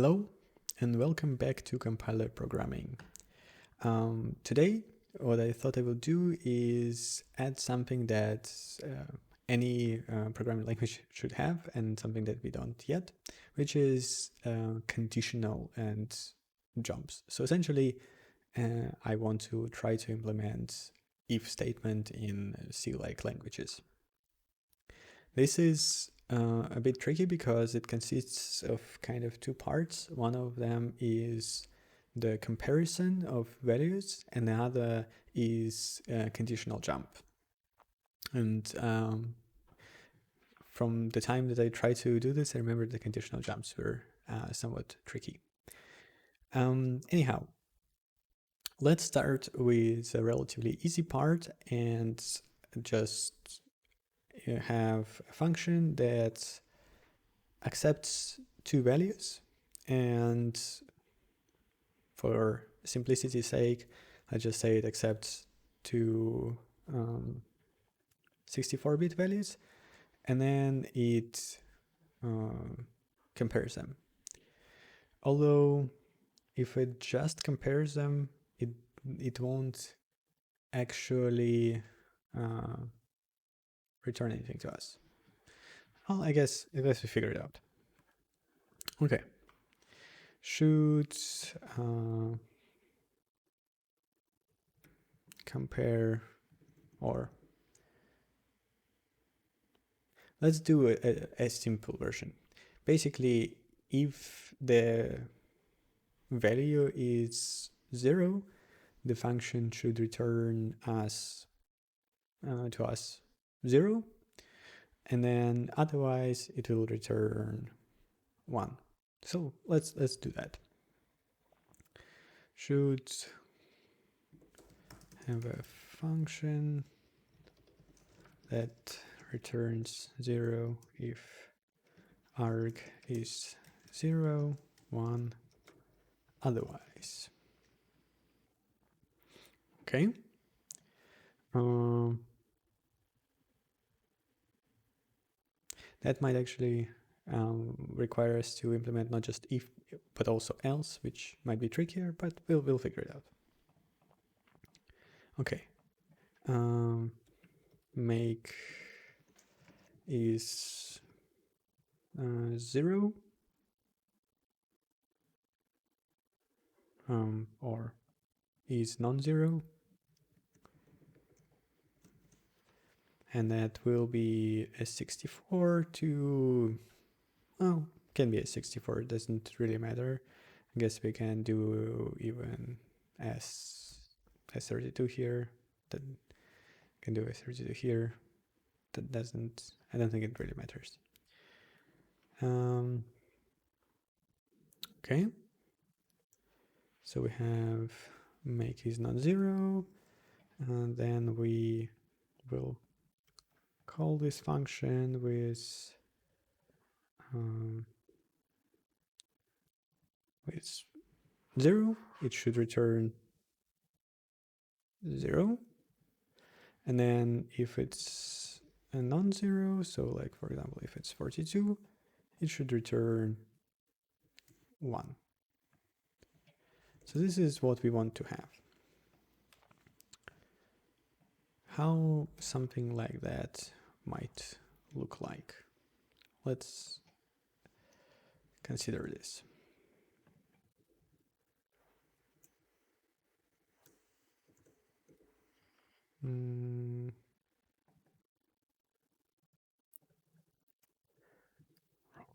Hello and welcome back to compiler programming. Today, what I thought I will do is add something that any programming language should have and something that we don't yet, which is conditional and jumps. So essentially, I want to try to implement if statement in C-like languages. This is a bit tricky because it consists of kind of two parts. One of them is the comparison of values and the other is conditional jump. And from the time that I tried to do this, I remember the conditional jumps were somewhat tricky. Anyhow, let's start with a relatively easy part and just have a function that accepts two values, and for simplicity's sake, I just say it accepts two 64-bit values, and then it compares them. Although if it just compares them, it won't actually return anything to us. Well, I guess we figure it out. Okay. Should compare, or let's do a simple version. Basically, if the value is 0, the function should return us to us 0, and then otherwise it will return 1. So let's do that. Should have a function that returns 0 if arg is 0, 1, otherwise. Okay. That might actually require us to implement not just if, but also else, which might be trickier, but we'll figure it out. Okay. Make is 0, or is non-zero, and that will be a 64 to, well, can be a 64, it doesn't really matter. I guess we can do even S32 here, that can do S32 here, that doesn't, I don't think it really matters. Okay, so we have make is non-zero, and then we will call this function with 0, it should return 0. And then if it's a non-zero, so like for example, if it's 42, it should return 1. So this is what we want to have. How something like that might look like. Let's consider this.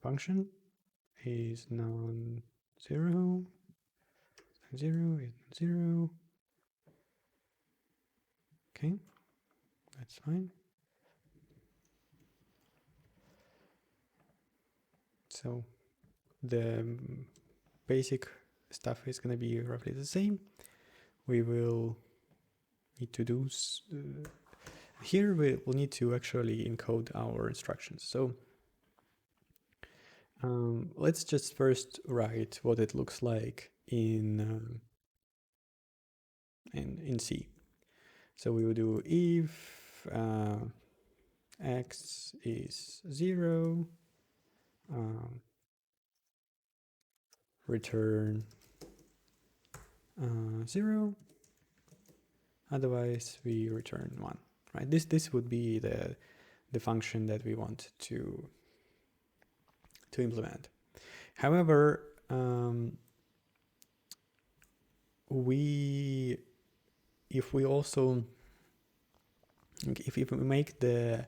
Function is non-zero, 0 is 0. Okay, that's fine. So the basic stuff is going to be roughly the same. We will need to do here we will need to actually encode our instructions. So let's just first write what it looks like in C. So we will do if x is 0, return 0. Otherwise, we return 1. Right? This would be the function that we want to implement. However, if we also if we make the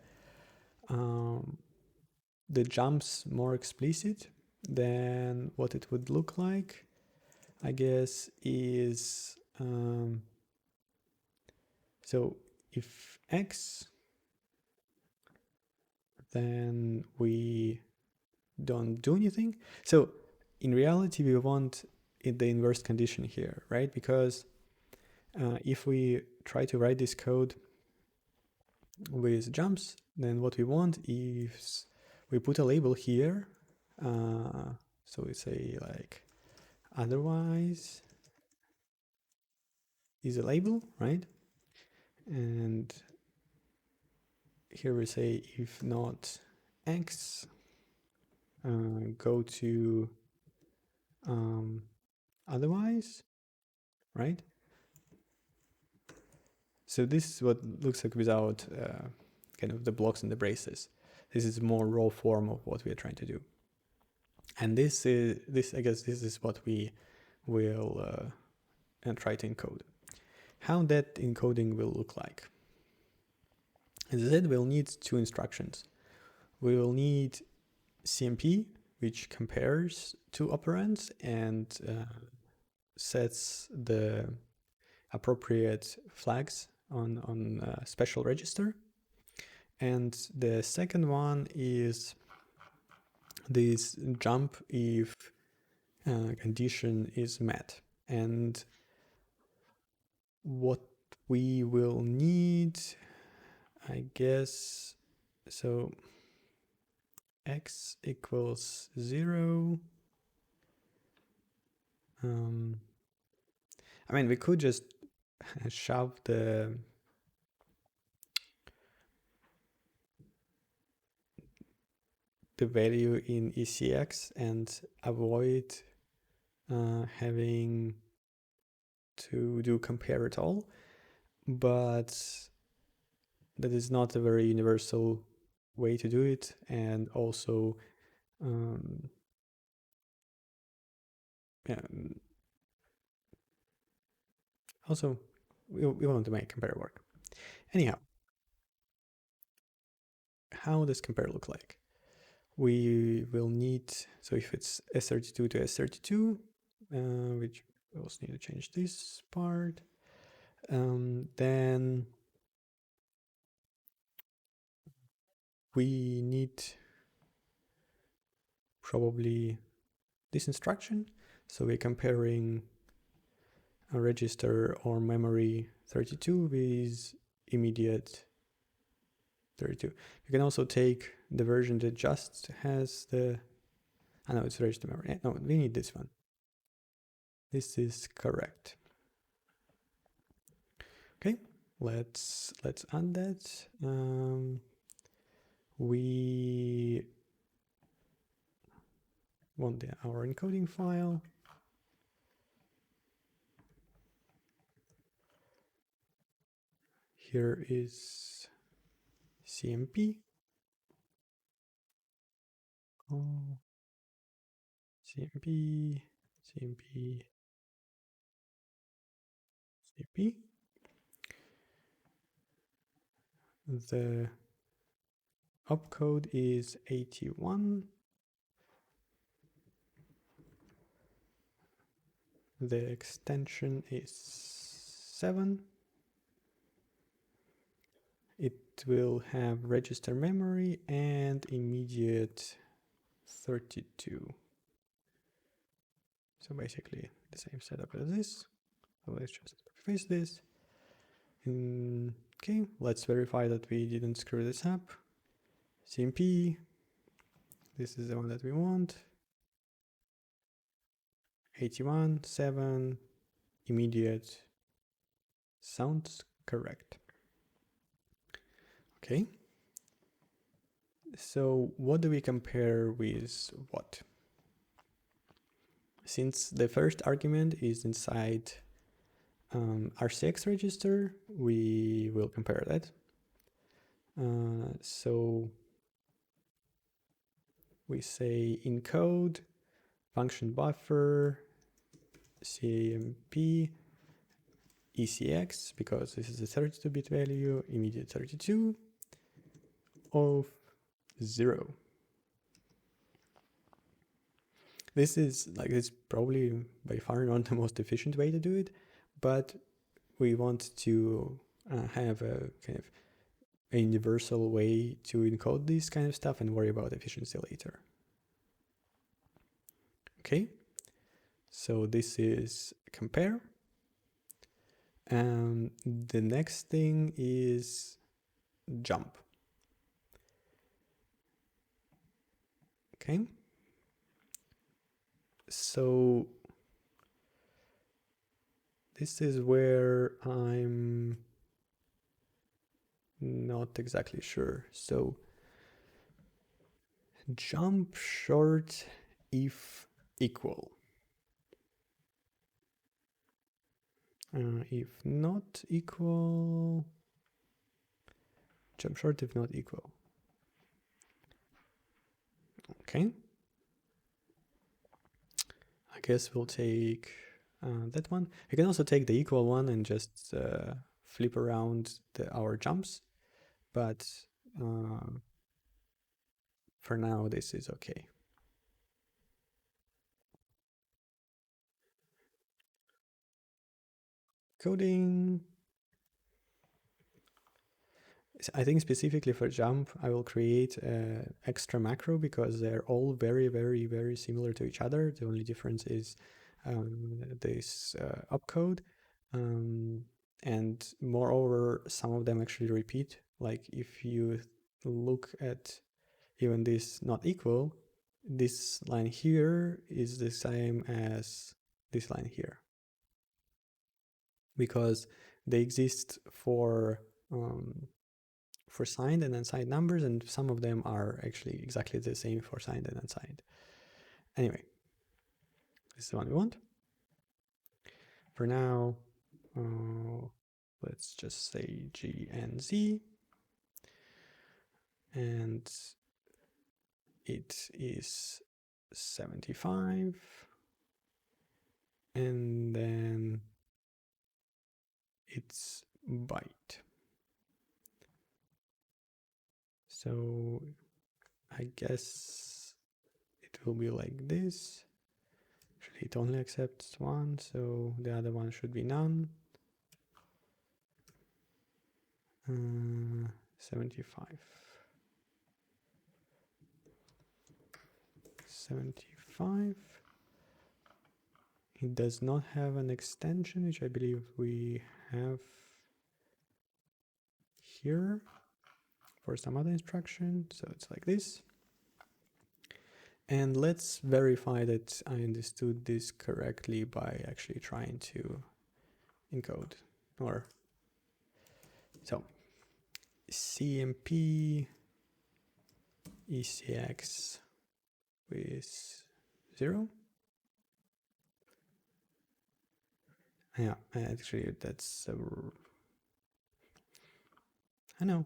jumps more explicit, then what it would look like, I guess, is so if x, then we don't do anything. So in reality, we want the inverse condition here, right? Because if we try to write this code with jumps, then what we want is we put a label here. So we say like otherwise is a label, right? And here we say if not x, go to otherwise, right? So this is what looks like without kind of the blocks and the braces. This is more raw form of what we are trying to do. And this I guess this is what we will try to encode. How that encoding will look like. As I said, we'll need two instructions. We will need CMP, which compares two operands and sets the appropriate flags on a special register. And the second one is this jump if condition is met. And what we will need, I guess, so x equals 0. I mean, we could just shove the value in ECX and avoid having to do compare at all, but that is not a very universal way to do it, and also also we want to make compare work. Anyhow, how does compare look like? We will need, so if it's S32 to S32, which we also need to change this part, then we need probably this instruction. So we're comparing a register or memory 32 with immediate 32. You can also take the version that just has the, I know it's register memory. No, we need this one. This is correct. Okay, let's add that. We want our encoding file. Here is CMP. Oh, CMP, CMP, CMP. The opcode is 81. The extension is 7. It will have register memory and immediate 32. So basically the same setup as this. So let's just paste this. Okay, let's verify that we didn't screw this up. CMP, this is the one that we want. 81, 7, immediate, sounds correct. Okay, so what do we compare with what? Since the first argument is inside RCX register, we will compare that. So we say encode function buffer CMP ECX, because this is a 32-bit value, immediate 32 of 0. This is it's probably by far not the most efficient way to do it, but we want to have a kind of a universal way to encode this kind of stuff and worry about efficiency later. Okay, so this is compare. And the next thing is jump. Okay, so this is where I'm not exactly sure. So jump short if equal. If not equal, jump short if not equal. Okay. I guess we'll take that one. I can also take the equal one and just flip around our jumps, but for now this is okay. Coding. I think specifically for jump, I will create an extra macro because they're all very, very, very similar to each other. The only difference is this opcode. And moreover, some of them actually repeat. Like if you look at even this not equal, this line here is the same as this line here, because they exist for signed and unsigned numbers, and some of them are actually exactly the same for signed and unsigned. Anyway, this is the one we want. For now, let's just say G and Z, and it is 75, and then it's byte. So I guess it will be like this. Actually, it only accepts one, so the other one should be none. 75. 75. It does not have an extension, which I believe we have here for some other instruction. So it's like this. And let's verify that I understood this correctly by actually trying to encode. Or so CMP ECX with 0. Yeah, actually that's I know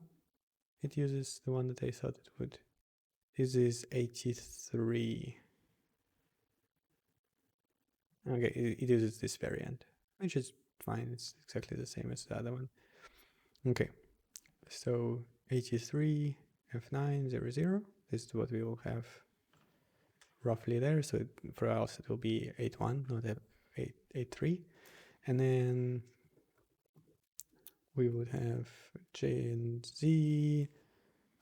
it uses the one that I thought it would. This is 83. Okay, it uses this variant, which is fine. It's exactly the same as the other one. Okay, so 83 F900. This is what we will have roughly there. So for us it will be 81, not 83. And then we would have J and Z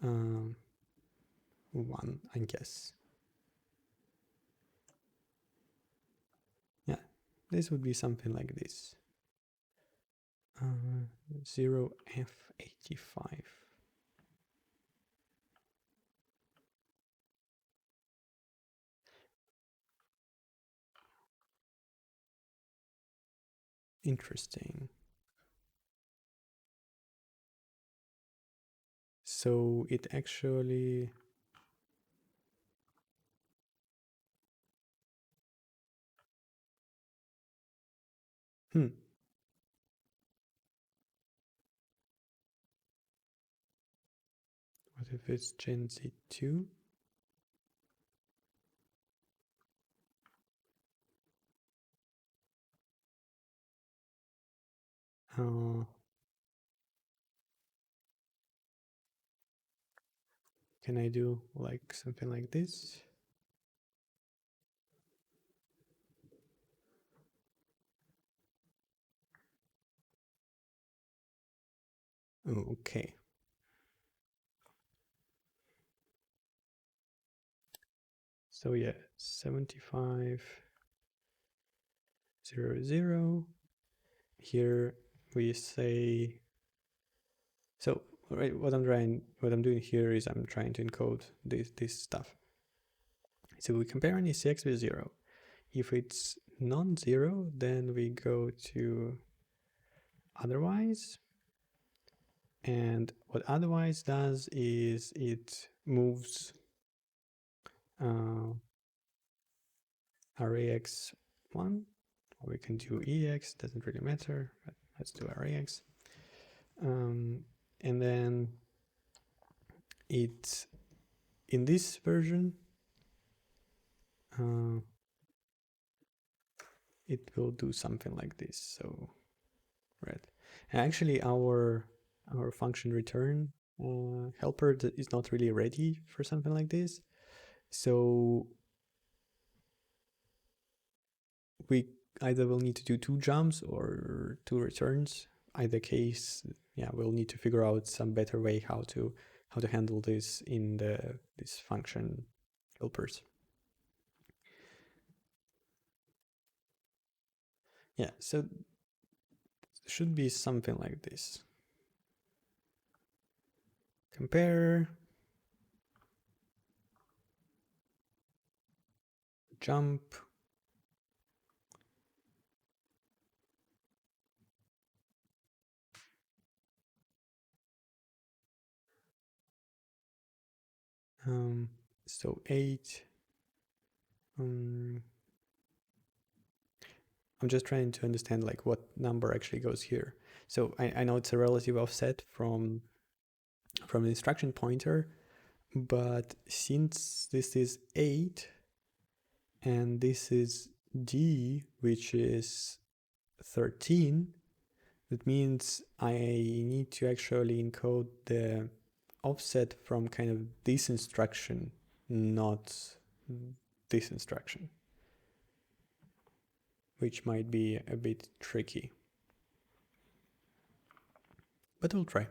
1, I guess. Yeah, this would be something like this. 0F85. Interesting. So it actually Hmm. What if it's Gen Z2? Uh, can I do like something like this? Oh, okay. So yeah, 75, 0, 0. Here we say, so right, what I'm doing here is I'm trying to encode this stuff. So we compare any CX with 0. If it's non-zero, then we go to otherwise. And what otherwise does is it moves RAX1, or we can do EX, doesn't really matter, but let's do RAX. And then it, in this version, it will do something like this. So, right. And actually our function return helper is not really ready for something like this. So we either will need to do 2 jumps or 2 returns. Either case, yeah, we'll need to figure out some better way how to handle this in this function helpers. Yeah, so it should be something like this. Compare, jump, so 8. I'm just trying to understand like what number actually goes here. So I know it's a relative offset from the instruction pointer, but since this is 8 and this is D, which is 13, that means I need to actually encode the offset from kind of this instruction, not this instruction, which might be a bit tricky. But we'll try.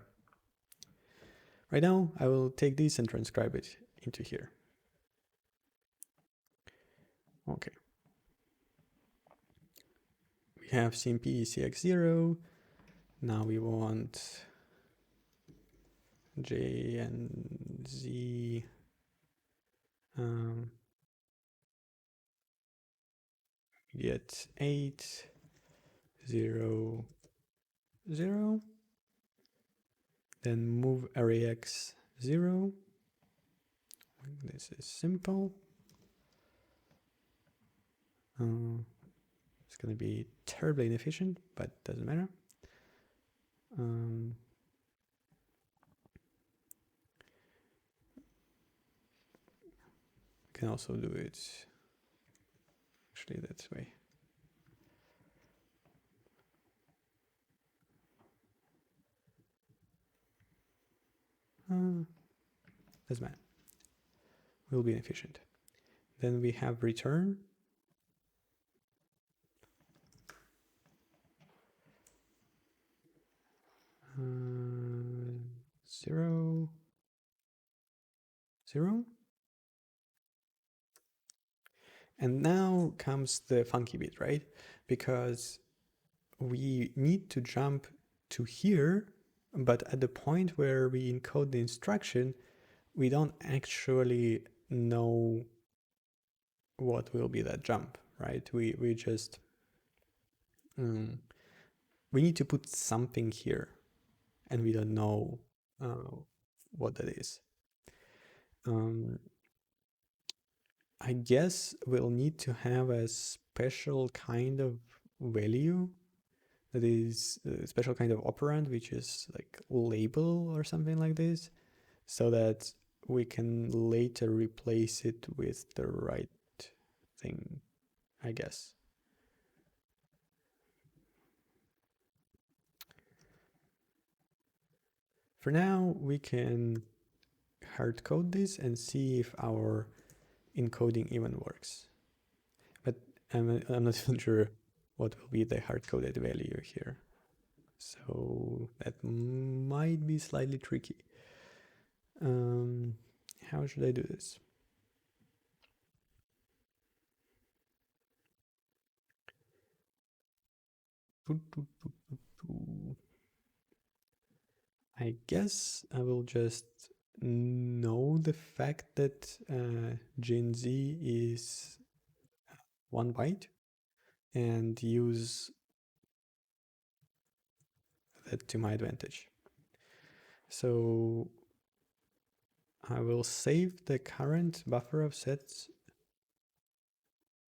Right now, I will take this and transcribe it into here. Okay. We have CMP CX0. Now we want J and Z. Get 8, 0, 0. Then move arrayx 0. This is simple. It's going to be terribly inefficient, but doesn't matter. Can also do it actually that way. Doesn't matter. Will be inefficient. Then we have return. Zero, 0. And now comes the funky bit, right? Because we need to jump to here, but at the point where we encode the instruction, we don't actually know what will be that jump, right? We just we need to put something here, and we don't know what that is. I guess we'll need to have a special kind of value that is a special kind of operand, which is like label or something like this, so that we can later replace it with the right thing, I guess. For now, we can hard code this and see if our encoding even works. But I'm not even sure what will be the hard coded value here. So that might be slightly tricky. How should I do this? I guess I will just know the fact that Gen Z is 1 byte and use that to my advantage. So I will save the current buffer offsets,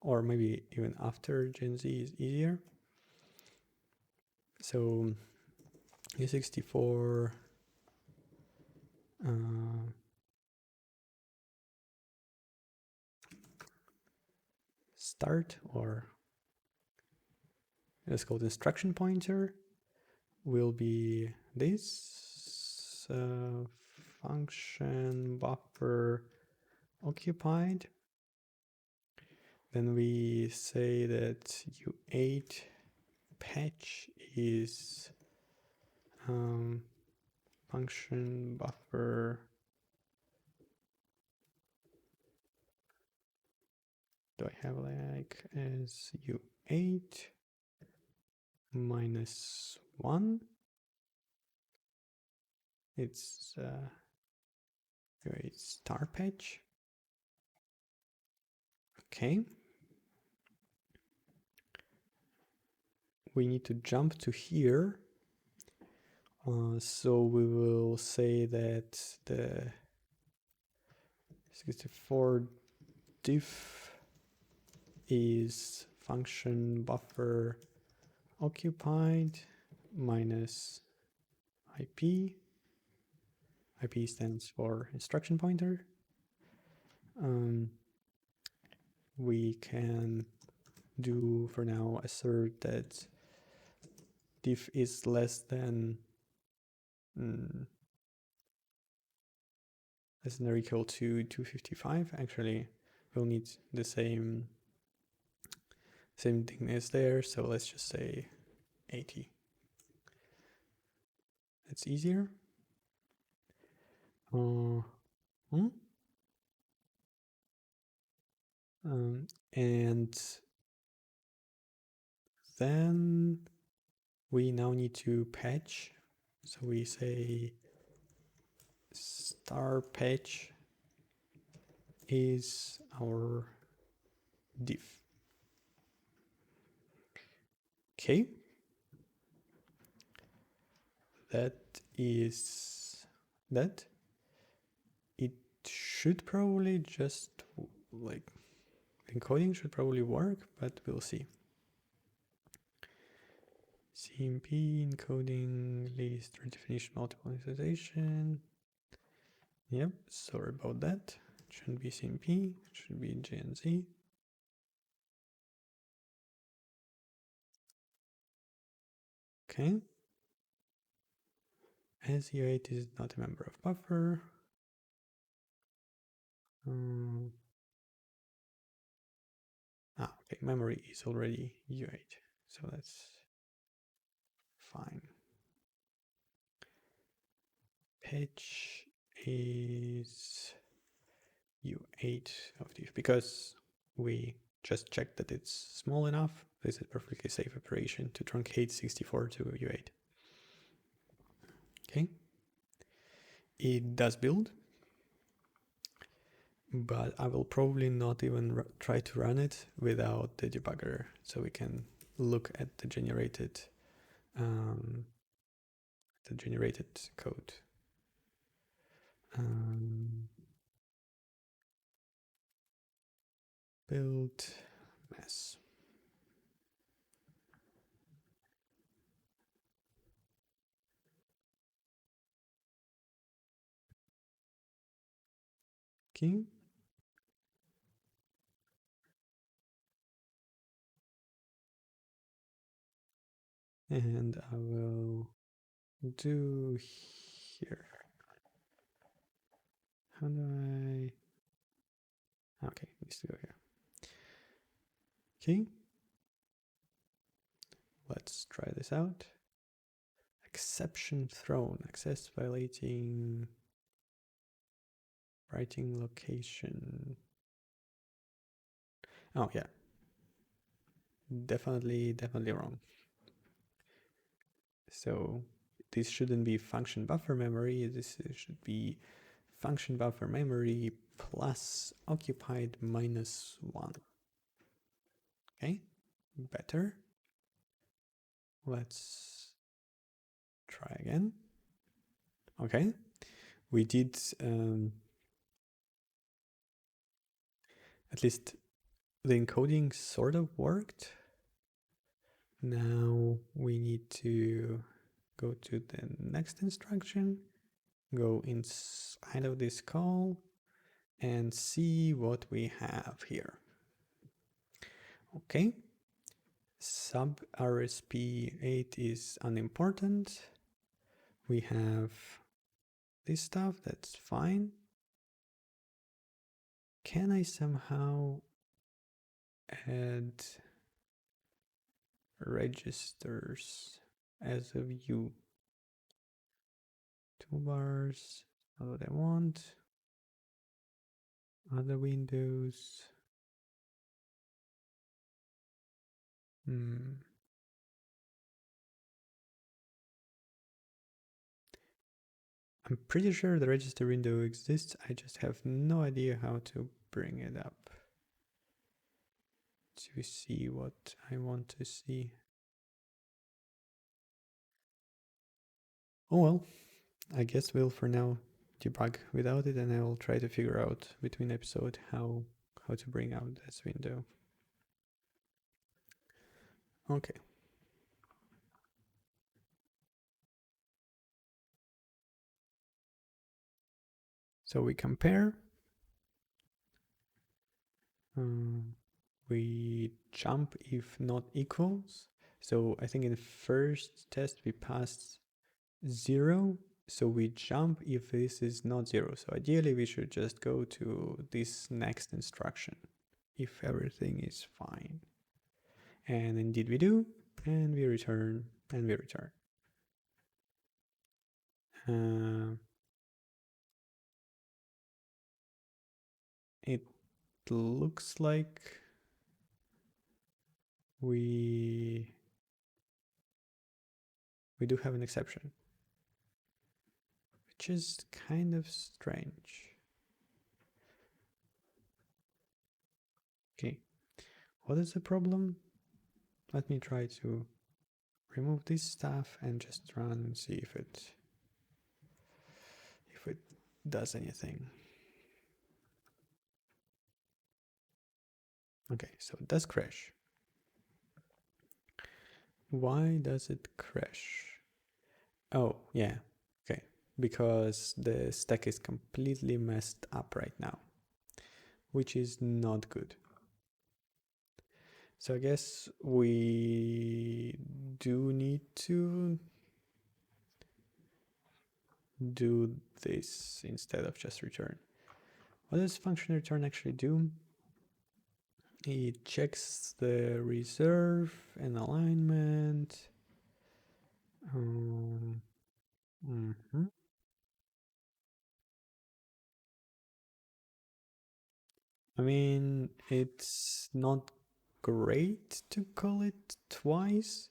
or maybe even after Gen Z is easier. So E64 start, or let's call it instruction pointer, will be this function buffer occupied. Then we say that U8 patch is function buffer. Do I have like as U8 minus 1? It's U8 star patch. Okay. We need to jump to here. So we will say that the 64 diff is function buffer occupied minus IP. IP stands for instruction pointer. We can do for now assert that diff is less than or equal to 255. Actually, we'll need the same thing as there, so let's just say 80. It's easier. And then we now need to patch. So we say star patch is our diff. Okay. That is that. It should probably just like encoding should probably work, but we'll see. CMP encoding least redefinition multiple initialization. Yep, sorry about that. It shouldn't be CMP, it should be GNZ. Okay. As U8 is not a member of buffer. Okay, memory is already U8, so that's fine. Patch is U8 of diff, because we just checked that it's small enough. This is a perfectly safe operation to truncate 64 to U8. Okay. It does build, but I will probably not even try to run it without the debugger, so we can look at the generated code. Build mess. Okay. And I will do here. How do I? Okay, it needs to go here. Okay. Let's try this out. Exception thrown. Access violating. Writing location. Oh yeah. Definitely wrong. So this shouldn't be function buffer memory. This should be function buffer memory plus occupied -1. Okay, better. Let's try again. Okay, we did at least the encoding sort of worked. Now we need to go to the next instruction, go inside of this call and see what we have here. Okay, sub RSP8 is unimportant. We have this stuff, that's fine. Can I somehow add registers as a view? Toolbars, not what I want. Other windows. I'm pretty sure the register window exists. I just have no idea how to bring it up to see what I want to see. Oh well, I guess we'll for now debug without it, and I will try to figure out between episode how to bring out this window. Okay. So we compare. We jump if not equals. So I think in the first test we passed 0. So we jump if this is not 0. So ideally we should just go to this next instruction if everything is fine. And indeed we do, and we return, and we return. It looks like we do have an exception, which is kind of strange. Okay, what is the problem? Let me try to remove this stuff and just run and see if it does anything. Okay, so it does crash. Why does it crash? Oh, yeah, okay, because the stack is completely messed up right now, which is not good. So I guess we do need to do this instead of just return. What does function return actually do? It checks the reserve and alignment. I mean, it's not great to call it twice,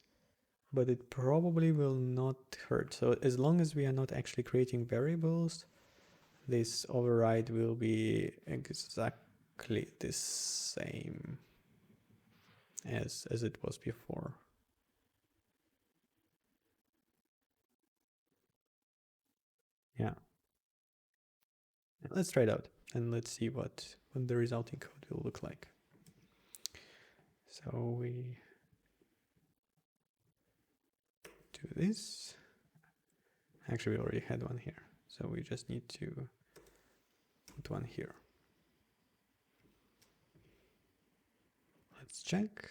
but it probably will not hurt. So as long as we are not actually creating variables, this override will be exactly the same as it was before. Yeah. Let's try it out and let's see what the resulting code will look like. So we do this. Actually, we already had one here, so we just need to put one here. Let's check.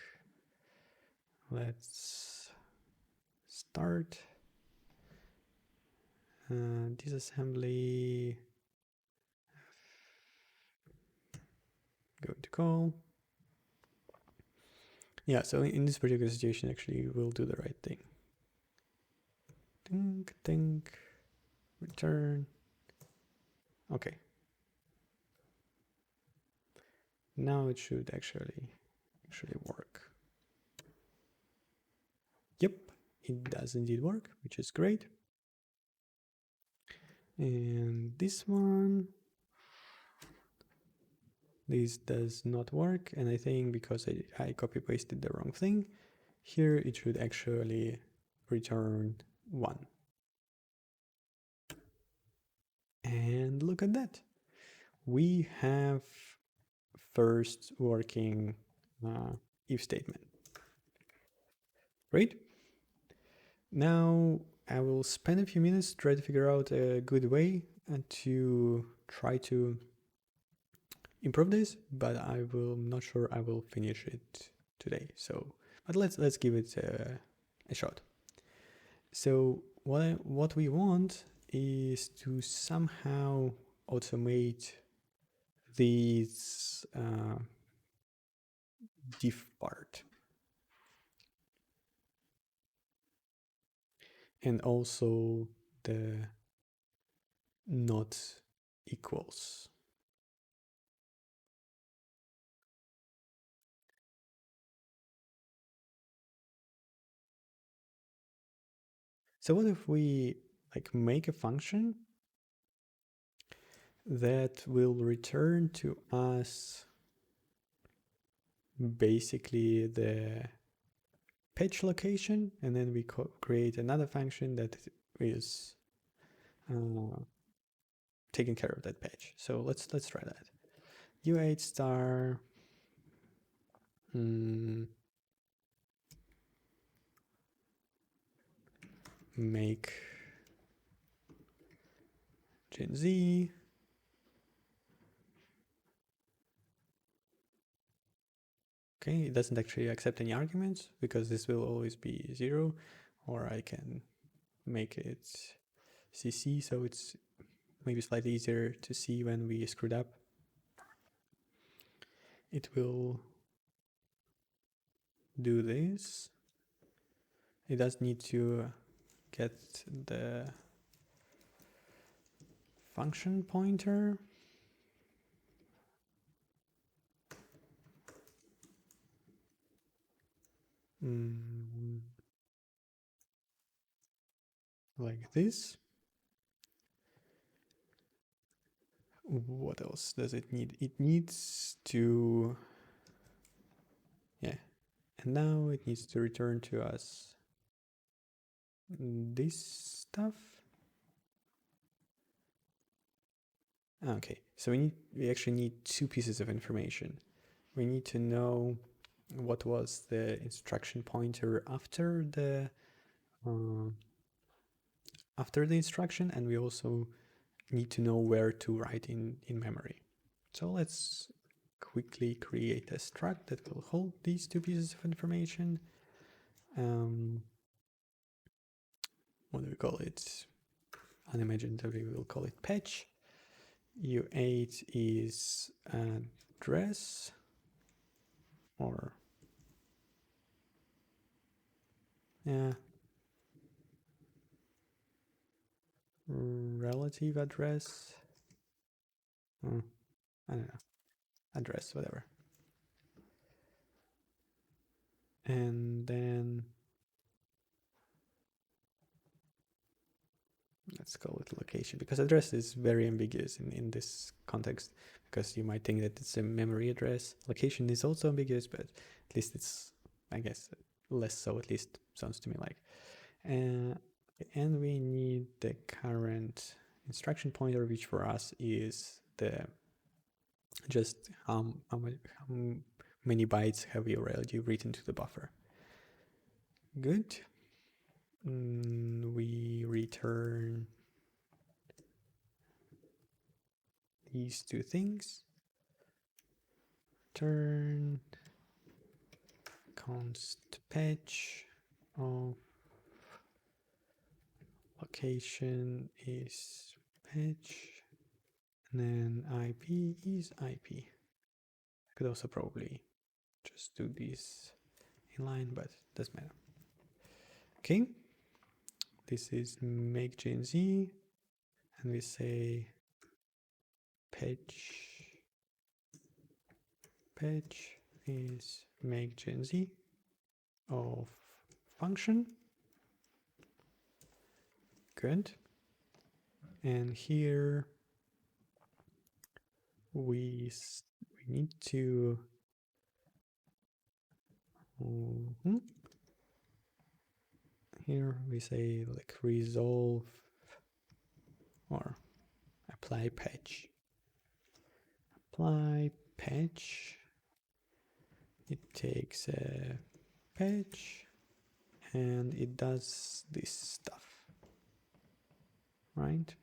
Let's start. Disassembly. Going to call. Yeah, so in this particular situation, actually, we'll do the right thing. Think, return. Okay. Now it should actually work. Yep, it does indeed work, which is great. And this one, this does not work, and I think because I copy pasted the wrong thing, here it should actually return 1. And look at that. We have first working if statement. Great. Now I will spend a few minutes to try to figure out a good way to try to improve this, but I'm not sure I will finish it today. So, but let's give it a shot. So what we want is to somehow automate this diff part, and also the not equals. So what if we make a function that will return to us basically the patch location, and then we create another function that is taking care of that patch. So let's try that. U8 star make Gen Z. Okay, it doesn't actually accept any arguments because this will always be 0, or I can make it CC so it's maybe slightly easier to see when we screwed up. It will do this. It does need to get the function pointer. Like this. What else does it need? It needs to, yeah, and now it needs to return to us this stuff. Okay, so we actually need 2 pieces of information. We need to know what was the instruction pointer after the instruction, and we also need to know where to write in memory. So let's quickly create a struct that will hold these 2 pieces of information. What do we call it? Unimaginatively, we will call it patch. U8 is address, or yeah, relative address. I don't know, address, whatever. And then let's call it location, because address is very ambiguous in this context, because you might think that it's a memory address. Location is also ambiguous, but at least it's, I guess, less so, at least sounds to me like. And we need the current instruction pointer, which for us is the just how many bytes have you already written to the buffer. Good. We return these 2 things. Turn const patch of location is patch, and then IP is IP. I could also probably just do this inline, but it doesn't matter. Okay, this is make GNZ, and we say patch is make GNZ of function. Good. And here we need to here we say like resolve or apply patch. Apply patch. It takes a patch and it does this stuff, right?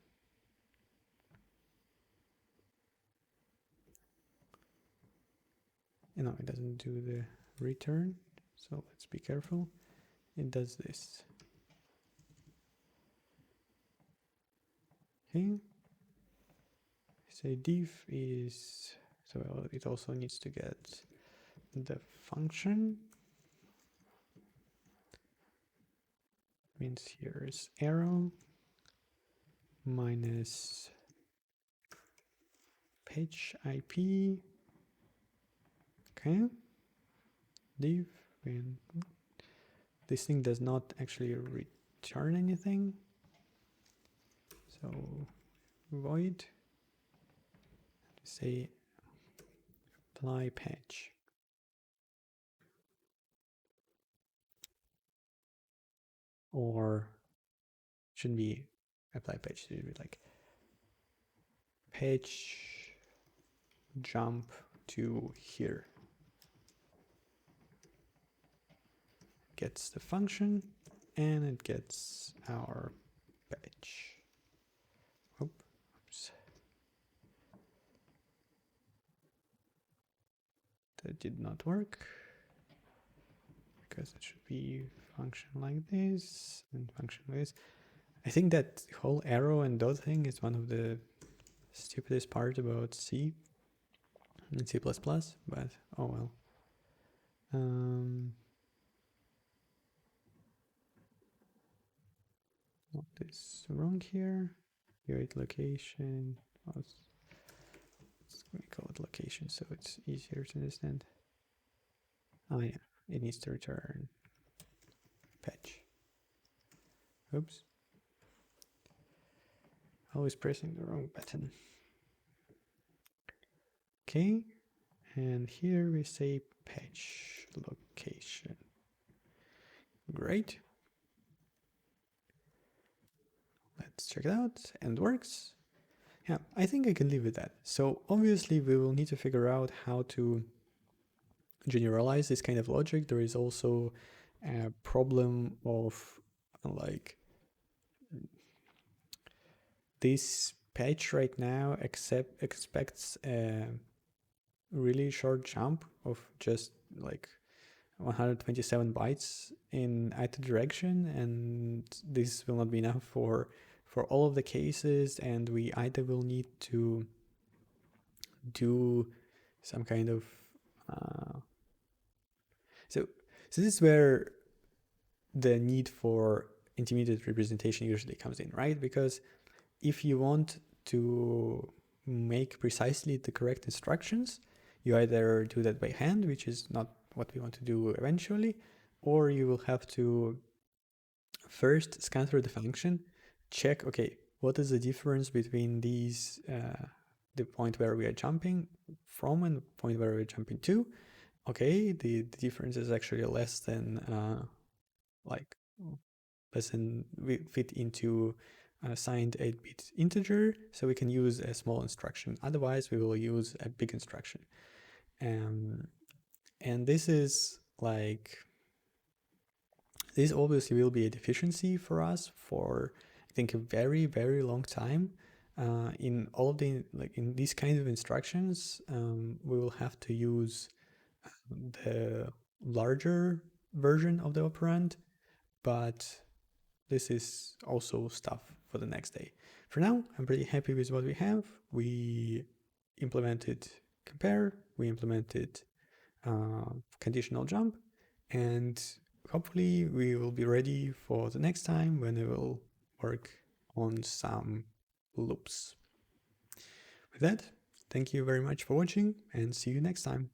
No, it doesn't do the return, so let's be careful. It does this. Okay. Say div is, so it also needs to get the function. Means here is arrow minus page IP. Okay. Div, and this thing does not actually return anything. So void, say apply patch. Or shouldn't be apply patch, it should be like page jump to here. Gets the function and it gets our patch. Oops. That did not work because it should be function like this and function like this. I think that whole arrow and dot thing is one of the stupidest part about C and C++, but oh well. Not this wrong here. Create location. Let's call it location so it's easier to understand. Oh yeah, it needs to return patch. Oops. Always pressing the wrong button. Okay, and here we say patch location. Great. Let's check it out, and it works. Yeah, I think I can live with that. So obviously we will need to figure out how to generalize this kind of logic. There is also a problem of like this patch right now expects a really short jump of just like 127 bytes in either direction, and this will not be enough for all of the cases, and we either will need to do some kind of so this is where the need for intermediate representation usually comes in, right? Because if you want to make precisely the correct instructions, you either do that by hand, which is not what we want to do eventually, or you will have to first scan through the function, check, okay, what is the difference between these, the point where we are jumping from and the point where we're jumping to. Okay, the difference is actually less than we fit into a signed 8-bit integer, so we can use a small instruction. Otherwise, we will use a big instruction. And this is like, this obviously will be a deficiency for us for, I think, a very, very long time. In all of the, like in these kinds of instructions, we will have to use the larger version of the operand, but this is also stuff for the next day. For now, I'm pretty happy with what we have. We implemented compare, we implemented conditional jump, and hopefully we will be ready for the next time when I will work on some loops. With that, thank you very much for watching and see you next time.